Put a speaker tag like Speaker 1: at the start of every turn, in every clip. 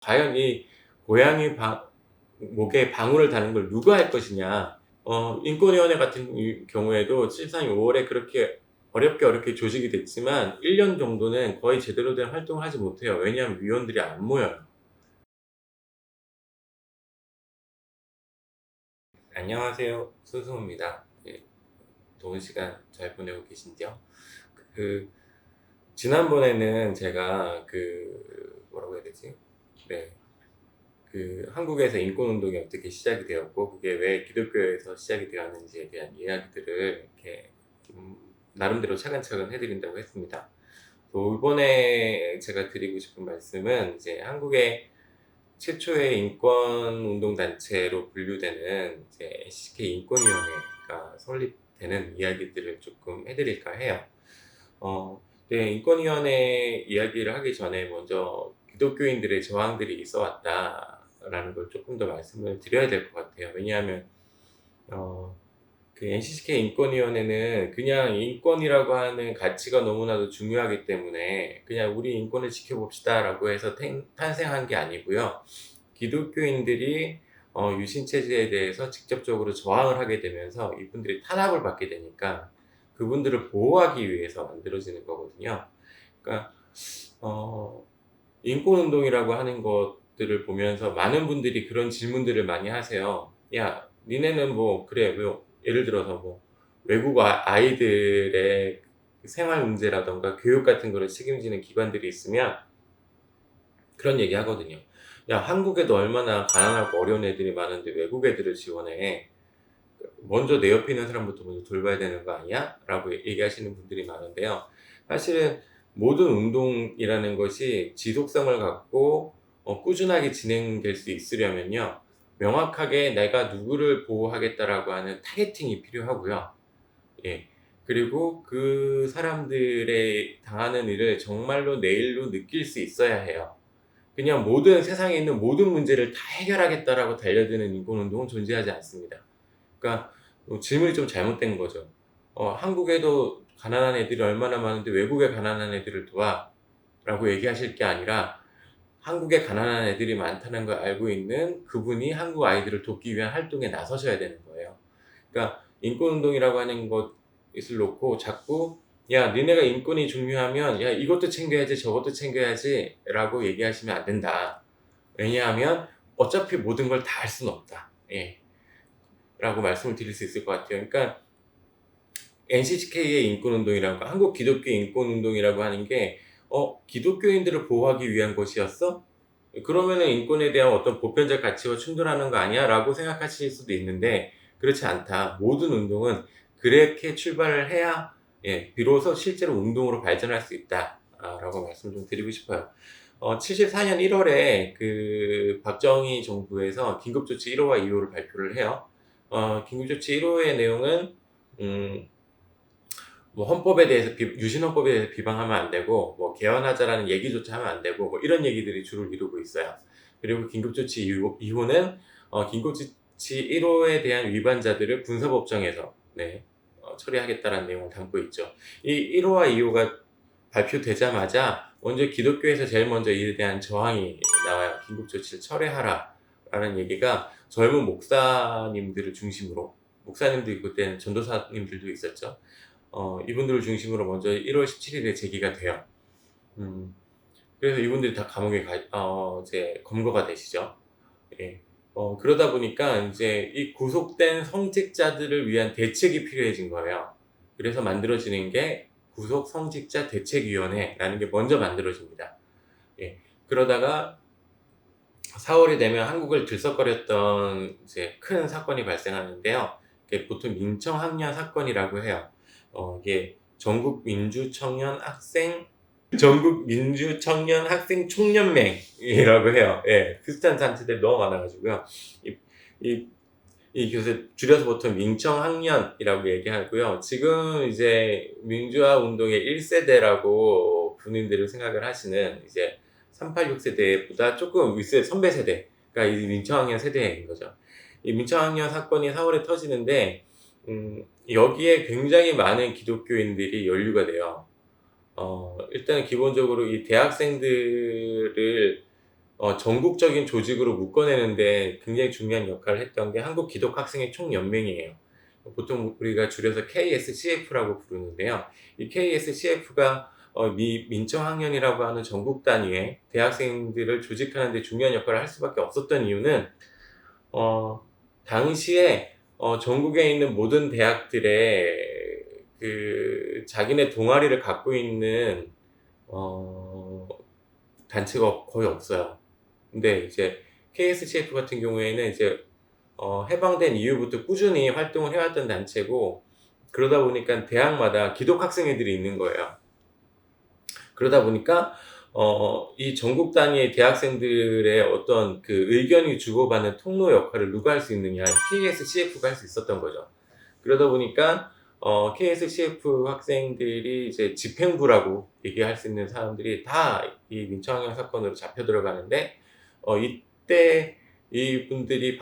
Speaker 1: 과연 이 고양이 목에 방울을 다는 걸 누가 할 것이냐. 인권위원회 같은 경우에도 실상 5월에 그렇게 어렵게 조직이 됐지만 1년 정도는 거의 제대로 된 활동을 하지 못해요. 왜냐하면 위원들이 안 모여요. 안녕하세요. 손승우입니다. 예, 좋은 시간 잘 보내고 계신지요? 그 지난번에는 제가 뭐라고 해야 되지? 네. 한국에서 인권운동이 어떻게 시작이 되었고 그게 왜 기독교에서 시작이 되었는지에 대한 이야기들을 이렇게 좀 나름대로 차근차근 해 드린다고 했습니다. 또 이번에 제가 드리고 싶은 말씀은 이제 한국의 최초의 인권운동 단체로 분류되는 이제 NCK 인권위원회가 설립되는 이야기들을 조금 해 드릴까 해요. 네, 인권위원회 이야기를 하기 전에 먼저 기독교인들의 저항들이 있어 왔다라는 걸 조금 더 말씀을 드려야 될 것 같아요. 왜냐하면, 어, NCK 인권위원회는 그냥 인권이라고 하는 가치가 너무나도 중요하기 때문에 그냥 우리 인권을 지켜봅시다라고 해서 탄생한 게 아니고요. 기독교인들이 유신체제에 대해서 직접적으로 저항을 하게 되면서 이분들이 탄압을 받게 되니까 그분들을 보호하기 위해서 만들어지는 거거든요. 그러니까 어, 인권운동이라고 하는 것들을 보면서 많은 분들이 그런 질문들을 많이 하세요. 야, 니네는 뭐 그래, 왜 예를 들어서 뭐 외국 아이들의 생활 문제라던가 교육 같은 거를 책임지는 기관들이 있으면 그런 얘기 하거든요. 야, 한국에도 얼마나 가난하고 어려운 애들이 많은데 외국 애들을 지원해. 먼저 내 옆에 있는 사람부터 먼저 돌봐야 되는 거 아니야? 라고 얘기하시는 분들이 많은데요. 사실은 모든 운동이라는 것이 지속성을 갖고 꾸준하게 진행될 수 있으려면요. 명확하게 내가 누구를 보호하겠다라고 하는 타겟팅이 필요하고요. 예. 그리고 그 사람들의 당하는 일을 정말로 내 일로 느낄 수 있어야 해요. 그냥 세상에 있는 모든 문제를 다 해결하겠다라고 달려드는 인권운동은 존재하지 않습니다. 그러니까 질문이 좀 잘못된 거죠. 한국에도 가난한 애들이 얼마나 많은데 외국에 가난한 애들을 도와? 라고 얘기하실 게 아니라 한국에 가난한 애들이 많다는 걸 알고 있는 그분이 한국 아이들을 돕기 위한 활동에 나서셔야 되는 거예요. 그러니까 인권운동이라고 하는 것을 놓고 자꾸 야, 니네가 인권이 중요하면 야, 이것도 챙겨야지 저것도 챙겨야지 라고 얘기하시면 안 된다. 왜냐하면 어차피 모든 걸 다 할 수는 없다. 예. 라고 말씀을 드릴 수 있을 것 같아요. 그러니까 NCCK의 인권운동이라고 한국 기독교 인권운동이라고 하는 게 기독교인들을 보호하기 위한 것이었어? 그러면은 인권에 대한 어떤 보편적 가치와 충돌하는 거 아니야? 라고 생각하실 수도 있는데 그렇지 않다. 모든 운동은 그렇게 출발을 해야 비로소 실제로 운동으로 발전할 수 있다. 라고 말씀 좀 드리고 싶어요. 74년 1월에 박정희 정부에서 긴급조치 1호와 2호를 발표를 해요. 긴급조치 1호의 내용은 음, 뭐 헌법에 대해서 유신헌법에 대해서 비방하면 안 되고 뭐 개헌하자라는 얘기조차 하면 안 되고 뭐 이런 얘기들이 주를 이루고 있어요. 그리고 긴급조치 2호는 긴급조치 1호에 대한 위반자들을 군사법정에서 처리하겠다라는 내용을 담고 있죠. 이 1호와 2호가 발표되자마자 먼저 기독교에서 제일 먼저 이에 대한 저항이 나와요. 긴급조치를 철회하라라는 얘기가 젊은 목사님들을 중심으로 목사님도 그때는 전도사님들도 있었죠. 이분들을 중심으로 먼저 1월 17일에 제기가 돼요. 음, 그래서 이분들이 다 감옥에 이제 검거가 되시죠. 예. 그러다 보니까 이제 이 구속된 성직자들을 위한 대책이 필요해진 거예요. 그래서 만들어지는 게 구속 성직자 대책위원회라는 게 먼저 만들어집니다. 예. 그러다가 4월이 되면 한국을 들썩거렸던 이제 큰 사건이 발생하는데요. 이게 보통 민청학년 사건이라고 해요. 이게 전국민주청년 학생 총연맹이라고 해요. 예, 비슷한 단체들이 너무 많아가지고요. 이, 이, 이 교세 줄여서 보통 민청학년이라고 얘기하고요. 지금 이제 민주화 운동의 1세대라고 본인들을 생각을 하시는 이제 386세대보다 조금 윗세 선배 세대가 이 민청학년 세대인 거죠. 이 민청학년 사건이 4월에 터지는데 여기에 굉장히 많은 기독교인들이 연루가 돼요. 일단은 기본적으로 이 대학생들을 전국적인 조직으로 묶어내는데 굉장히 중요한 역할을 했던 게 한국기독학생의 총연맹이에요. 보통 우리가 줄여서 KSCF라고 부르는데요. 이 KSCF가 미 민청학년이라고 하는 전국 단위의 대학생들을 조직하는 데 중요한 역할을 할 수밖에 없었던 이유는 당시에 전국에 있는 모든 대학들의 그 자기네 동아리를 갖고 있는 단체가 거의 없어요. 근데 이제 KSCF 같은 경우에는 이제 해방된 이후부터 꾸준히 활동을 해왔던 단체고, 그러다 보니까 대학마다 기독학생회들이 있는 거예요. 그러다 보니까 이 전국 단위의 대학생들의 어떤 그 의견이 주고받는 통로 역할을 누가 할 수 있느냐, KSCF가 할 수 있었던 거죠. 그러다 보니까 KSCF 학생들이 이제 집행부라고 얘기할 수 있는 사람들이 다 이 민청학년 사건으로 잡혀 들어가는데, 이때 이분들이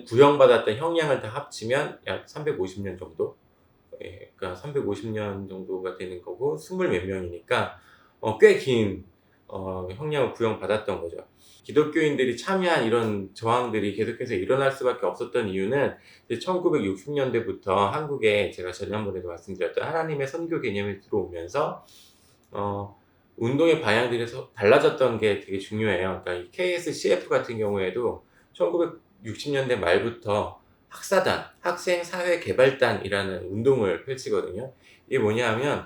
Speaker 1: 구형받았던 형량을 다 합치면 약 350년 정도, 그러니까 350년 정도가 되는 거고, 20몇 명이니까 꽤 긴 형량을 구형받았던 거죠. 기독교인들이 참여한 이런 저항들이 계속해서 일어날 수밖에 없었던 이유는 1960년대부터 한국에, 제가 지난번에도 말씀드렸던 하나님의 선교 개념이 들어오면서 운동의 방향들이 달라졌던 게 되게 중요해요. 그러니까 이 KSCF 같은 경우에도 1960년대 말부터 학사단, 학생사회개발단이라는 운동을 펼치거든요. 이게 뭐냐 하면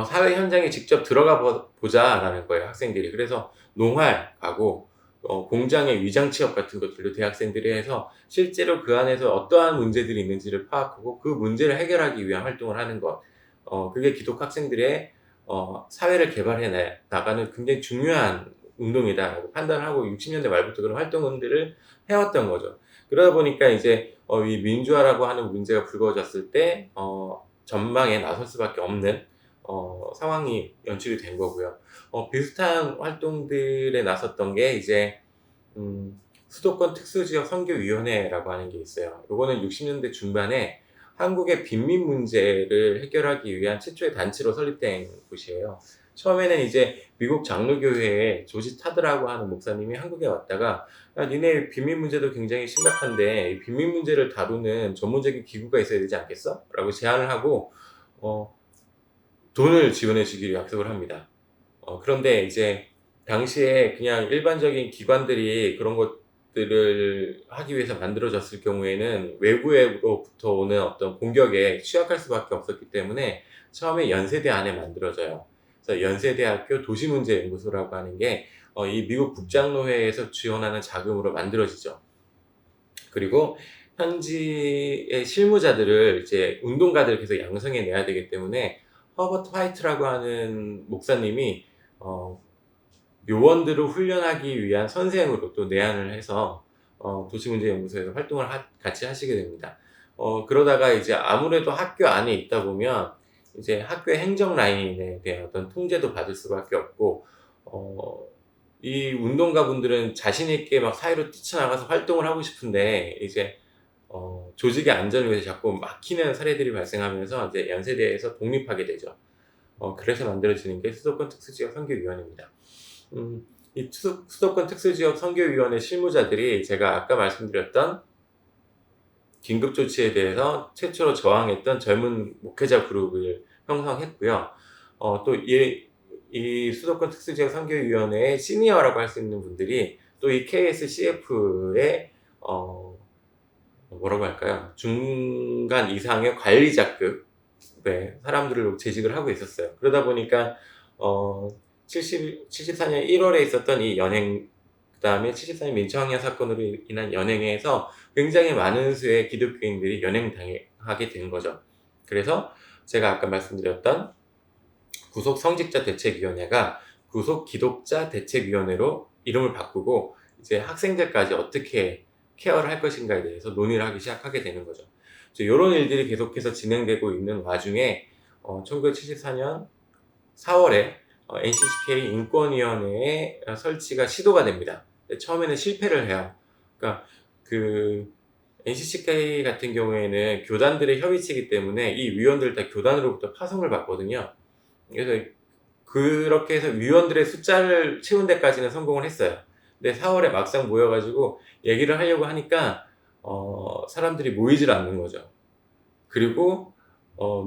Speaker 1: 사회 현장에 직접 들어가 보자라는 거예요, 학생들이. 그래서 농활 가고 공장의 위장 취업 같은 것들도 대학생들이 해서 실제로 그 안에서 어떠한 문제들이 있는지를 파악하고 그 문제를 해결하기 위한 활동을 하는 것. 그게 기독 학생들의 사회를 개발해 나가는 굉장히 중요한 운동이다라고 판단을 하고 60년대 말부터 그런 활동들을 해왔던 거죠. 그러다 보니까 이제 이 민주화라고 하는 문제가 불거졌을 때 전망에 나설 수밖에 없는 상황이 연출이 된 거고요. 비슷한 활동들에 나섰던 게 이제 수도권 특수지역 선교위원회라고 하는 게 있어요. 요거는 60년대 중반에 한국의 빈민 문제를 해결하기 위한 최초의 단체로 설립된 곳이에요. 처음에는 이제 미국 장로교회의 조지 타드라고 하는 목사님이 한국에 왔다가, 야, 니네 빈민 문제도 굉장히 심각한데 이 빈민 문제를 다루는 전문적인 기구가 있어야 되지 않겠어? 라고 제안을 하고 돈을 지원해 주기로 약속을 합니다. 그런데 이제 당시에 그냥 일반적인 기관들이 그런 것들을 하기 위해서 만들어졌을 경우에는 외부로부터 오는 어떤 공격에 취약할 수밖에 없었기 때문에 처음에 연세대 안에 만들어져요. 그래서 연세대학교 도시문제연구소라고 하는 게 이 미국 국장로회에서 지원하는 자금으로 만들어지죠. 그리고 현지의 실무자들을 이제 운동가들을 계속 양성해 내야 되기 때문에 허버트 화이트라고 하는 목사님이 요원들을 훈련하기 위한 선생으로 또 내한을 해서 도시문제연구소에서 활동을 같이 하시게 됩니다. 그러다가 이제 아무래도 학교 안에 있다 보면 이제 학교의 행정 라인에 대한 어떤 통제도 받을 수밖에 없고, 이 운동가분들은 자신 있게 막 사회로 뛰쳐나가서 활동을 하고 싶은데 이제 조직의 안전을 위해서 자꾸 막히는 사례들이 발생하면서 이제 연세대에서 독립하게 되죠. 그래서 만들어지는 게 수도권 특수지역 선교위원회입니다. 이 수도권 특수지역 선교위원회 실무자들이 제가 아까 말씀드렸던 긴급조치에 대해서 최초로 저항했던 젊은 목회자 그룹을 형성했고요. 또 이 수도권 특수지역 선교위원회의 시니어라고 할 수 있는 분들이 또 이 KSCF의 뭐라고 할까요? 중간 이상의 관리자급의 사람들을 재직을 하고 있었어요. 그러다 보니까 74년 1월에 있었던 이 연행, 그 다음에 74년 민청학년 사건으로 인한 연행에서 굉장히 많은 수의 기독교인들이 연행당하게 된 거죠. 그래서 제가 아까 말씀드렸던 구속 성직자 대책위원회가 구속 기독자 대책위원회로 이름을 바꾸고 이제 학생들까지 어떻게 케어를 할 것인가에 대해서 논의를 하기 시작하게 되는 거죠. 이런 일들이 계속해서 진행되고 있는 와중에 1974년 4월에 NCCK 인권위원회의 설치가 시도가 됩니다. 처음에는 실패를 해요. 그러니까 그 NCCK 같은 경우에는 교단들의 협의체이기 때문에 이 위원들 다 교단으로부터 파송을 받거든요. 그래서 그렇게 해서 위원들의 숫자를 채운 데까지는 성공을 했어요. 근데 4월에 막상 모여가지고 얘기를 하려고 하니까 사람들이 모이질 않는 거죠. 그리고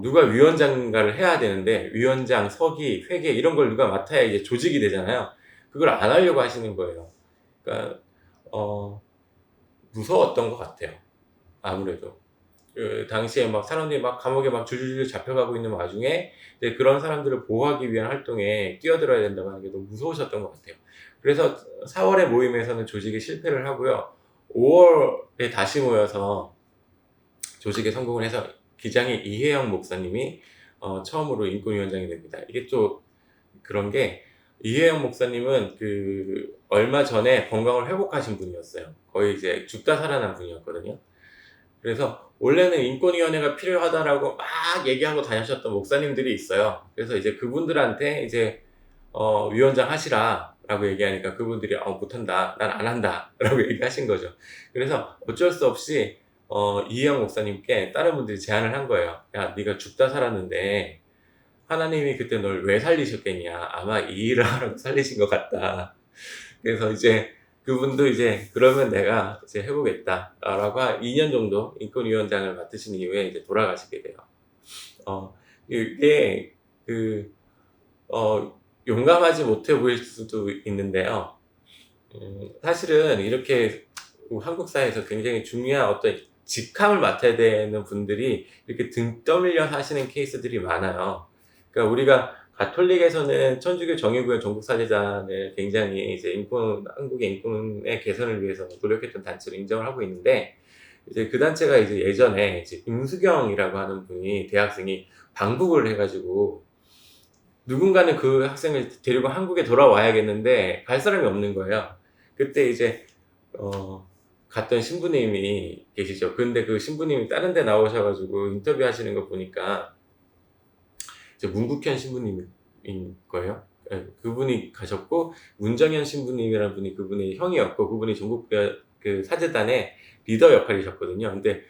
Speaker 1: 누가 위원장가를 해야 되는데 위원장, 서기, 회계 이런 걸 누가 맡아야 이제 조직이 되잖아요. 그걸 안 하려고 하시는 거예요. 그러니까 무서웠던 것 같아요. 아무래도 그 당시에 막 사람들이 막 감옥에 막 줄줄줄 잡혀가고 있는 와중에 이제 그런 사람들을 보호하기 위한 활동에 뛰어들어야 된다고 하는 게 너무 무서우셨던 것 같아요. 그래서 4월에 모임에서는 조직에 실패를 하고요. 5월에 다시 모여서 조직에 성공을 해서 기장의 이혜영 목사님이 처음으로 인권위원장이 됩니다. 이게 또 그런 게 이혜영 목사님은 그 얼마 전에 건강을 회복하신 분이었어요. 거의 이제 죽다 살아난 분이었거든요. 그래서 원래는 인권위원회가 필요하다라고 막 얘기하고 다니셨던 목사님들이 있어요. 그래서 이제 그분들한테 이제 위원장 하시라라고 얘기하니까 그분들이 못한다, 난 안 한다라고 얘기하신 거죠. 그래서 어쩔 수 없이 이혜영 목사님께 다른 분들이 제안을 한 거예요. 야, 네가 죽다 살았는데 하나님이 그때 널 왜 살리셨겠냐? 아마 이 일을 하라고 살리신 것 같다. 그래서 이제 그분도 이제 그러면 내가 이제 해보겠다라고 한 2년 정도 인권위원장을 맡으신 이후에 이제 돌아가시게 돼요. 이게 용감하지 못해 보일 수도 있는데요. 사실은 이렇게 한국 사회에서 굉장히 중요한 어떤 직함을 맡아야 되는 분들이 이렇게 등 떠밀려 하시는 케이스들이 많아요. 그러니까 우리가 가톨릭에서는 천주교 정예구현 전국사제단을 굉장히 이제 한국의 인권의 개선을 위해서 노력했던 단체로 인정을 하고 있는데, 이제 그 단체가 이제 예전에 이제 임수경이라고 하는 분이 대학생이 방북을 해가지고 누군가는 그 학생을 데리고 한국에 돌아와야겠는데 갈 사람이 없는 거예요. 그때 이제 갔던 신부님이 계시죠. 근데 그 신부님이 다른 데 나오셔가지고 인터뷰 하시는 거 보니까 이제 문국현 신부님인 거예요. 그분이 가셨고, 문정현 신부님이라는 분이 그분의 형이었고, 그분이 전국 그 사제단의 리더 역할이셨거든요. 근데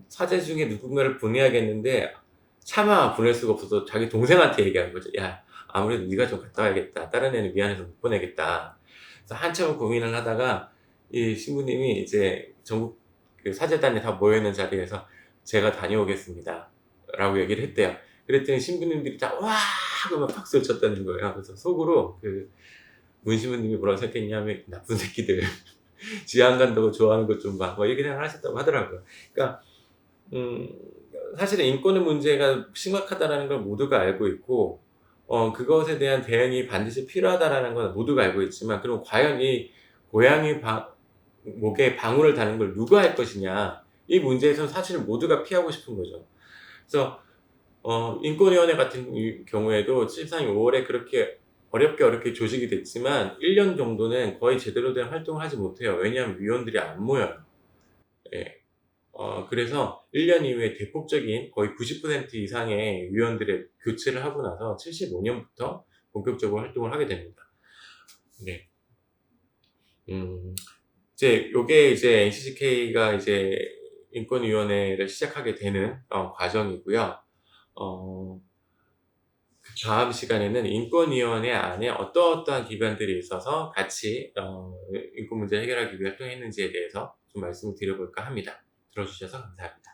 Speaker 1: 사제 중에 누군가를 보내야겠는데 차마 보낼 수가 없어서 자기 동생한테 얘기한 거죠. 야, 아무래도 네가 좀 갔다 와야겠다. 다른 애는 미안해서 못 보내겠다. 그래서 한참을 고민을 하다가 이 신부님이 이제 전국 그 사제단이 다 모여있는 자리에서 제가 다녀오겠습니다 라고 얘기를 했대요. 그랬더니 신부님들이 다 와! 그러면 박수를 쳤다는 거예요. 그래서 속으로 그 문신부님이 뭐라고 생각했냐면 나쁜 새끼들 지안 간다고 좋아하는 것 좀 봐. 뭐 이렇게 생각하셨다고 하더라고요. 그러니까 사실은 인권의 문제가 심각하다는 걸 모두가 알고 있고, 그것에 대한 대응이 반드시 필요하다는 건 모두가 알고 있지만, 그럼 과연 이 고양이 목에 방울을 다는 걸 누가 할 것이냐, 이 문제에서는 사실 모두가 피하고 싶은 거죠. 그래서 인권위원회 같은 경우에도 실상 5월에 그렇게 어렵게 조직이 됐지만 1년 정도는 거의 제대로 된 활동을 하지 못해요. 왜냐하면 위원들이 안 모여요. 예. 그래서 1년 이후에 대폭적인 거의 90% 이상의 위원들의 교체를 하고 나서 75년부터 본격적으로 활동을 하게 됩니다. 네. 요게 이제 NCCK가 이제 인권위원회를 시작하게 되는 과정이고요. 그 다음 시간에는 인권위원회 안에 어떠한 기관들이 있어서 같이 인권 문제 해결하기 위해 활동했는지에 대해서 좀 말씀을 드려볼까 합니다. 들어주셔서 감사합니다.